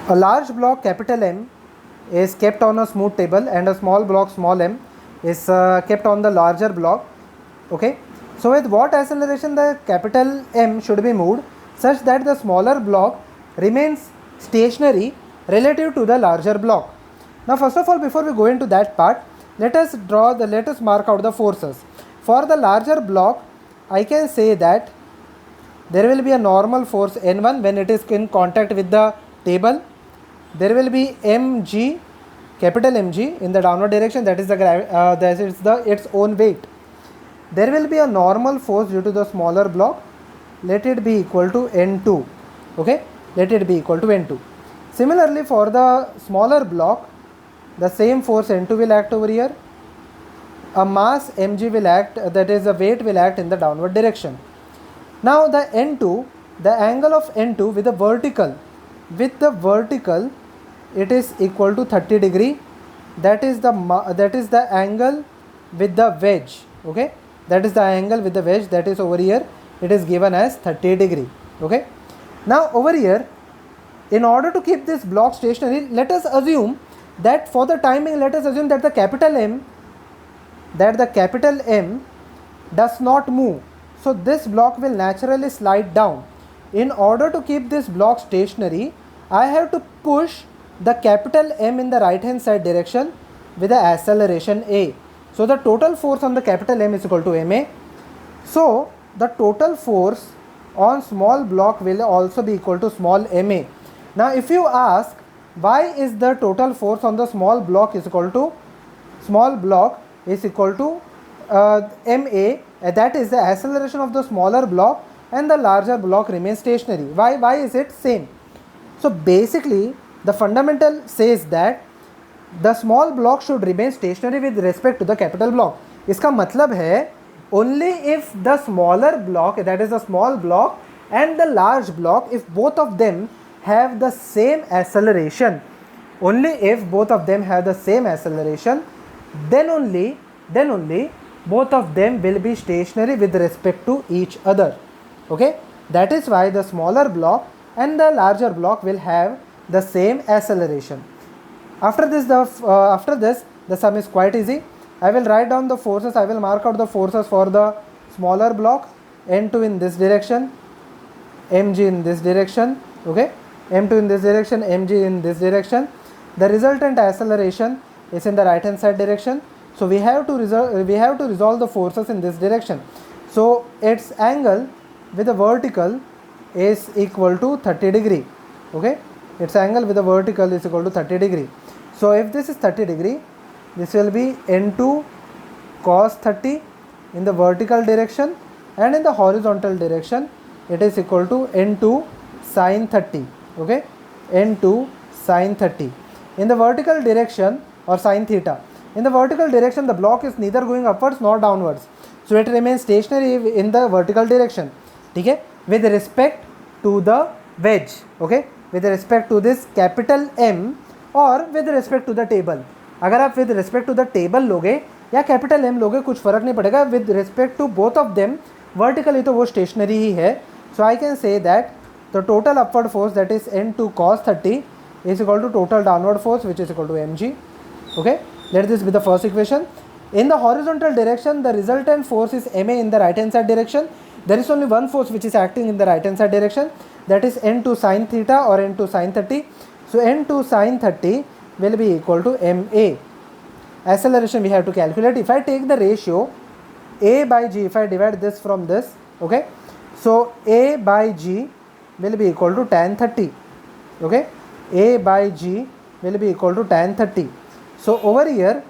A large block capital M is kept on a smooth table and a small block small m is kept on the larger block. Okay, so with what acceleration the capital M should be moved such that the smaller block remains stationary relative to the larger block. Now first of all, before we go into that part, let us mark out the forces. For the larger block, I can say that there will be a normal force N1 when it is in contact with the table. There will be mg, capital Mg in the downward direction, that is its own weight. There will be a normal force due to the smaller block. Let it be equal to N2. Okay, let it be equal to N2. Similarly, for the smaller block, the same force N2 will act over here. A mass mg will act, that is the weight will act in the downward direction. Now the N2, the angle of N2 with the vertical, it is equal to 30 degree. That is the angle with the wedge. Okay, that is the angle with the wedge, that is over here. It is given as 30 degree. Okay. Now over here, in order to keep this block stationary, let us assume that for the timing, let us assume that the capital M does not move. So this block will naturally slide down. In order to keep this block stationary, I have to push the capital M in the right hand side direction with the acceleration A. So the total force on the capital M is equal to Ma. So the total force on small block will also be equal to small ma. Now if you ask why is the total force on the small block is equal to ma, that is the acceleration of the smaller block and the larger block remains stationary. Why is it same? So basically the fundamental says that the small block should remain stationary with respect to the capital block. इसका मतलब है only if the smaller block, that is the small block, and the large block, if both of them have the same acceleration, only if both of them have the same acceleration, then only both of them will be stationary with respect to each other. Okay, that is why the smaller block and the larger block will have the same acceleration. After this the sum is quite easy. I will write down the forces. I will mark out the forces for the smaller block. N2 in this direction, mg in this direction. Okay, m2 in this direction, mg in this direction. The resultant acceleration is in the right hand side direction. So we have to resolve the forces in this direction. So its angle with the vertical is equal to 30 degree. Okay, its angle with the vertical is equal to 30 degree. So if this is 30 degree, this will be N2 cos 30 in the vertical direction, and in the horizontal direction it is equal to N2 sin 30. Okay, N2 sin 30 in the vertical direction, or sin theta. In the vertical direction, the block is neither going upwards nor downwards, so it remains stationary in the vertical direction. Okay, with respect to the wedge. Okay, with respect to this capital M or with respect to the table. अगर आप with respect to the table लोगे या capital M लोगे, कुछ फर्क नहीं पड़ेगा. with respect to both of them, vertically तो वो stationary ही है. So I can say that the total upward force, that is N2 cos 30, is equal to total downward force, which is equal to mg. Okay, let this be the first equation. In the horizontal direction, the resultant force is ma in the right hand side direction. There is only one force which is acting in the right hand side direction, that is N2 sin theta or N2 sin 30. So N2 sin 30 will be equal to ma. Acceleration we have to calculate. If I take the ratio a by g, if I divide this from this, okay, so a by g will be equal to tan 30. Okay, a by g will be equal to tan 30. So over here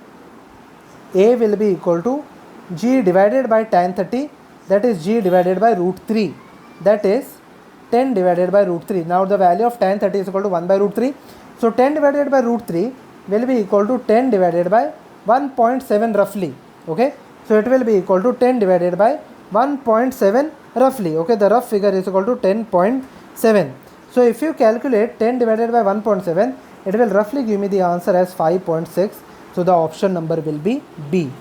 a will be equal to g divided by tan 30, that is g divided by root 3, that is 10 divided by root 3. Now the value of tan 30 is equal to 1 by root 3. So 10 divided by root 3 will be equal to 10 divided by 1.7 roughly. Okay, so it will be equal to 10 divided by 1.7 roughly. Okay, the rough figure is equal to 10.7. So if you calculate 10 divided by 1.7, it will roughly give me the answer as 5.6. So the option number will be B.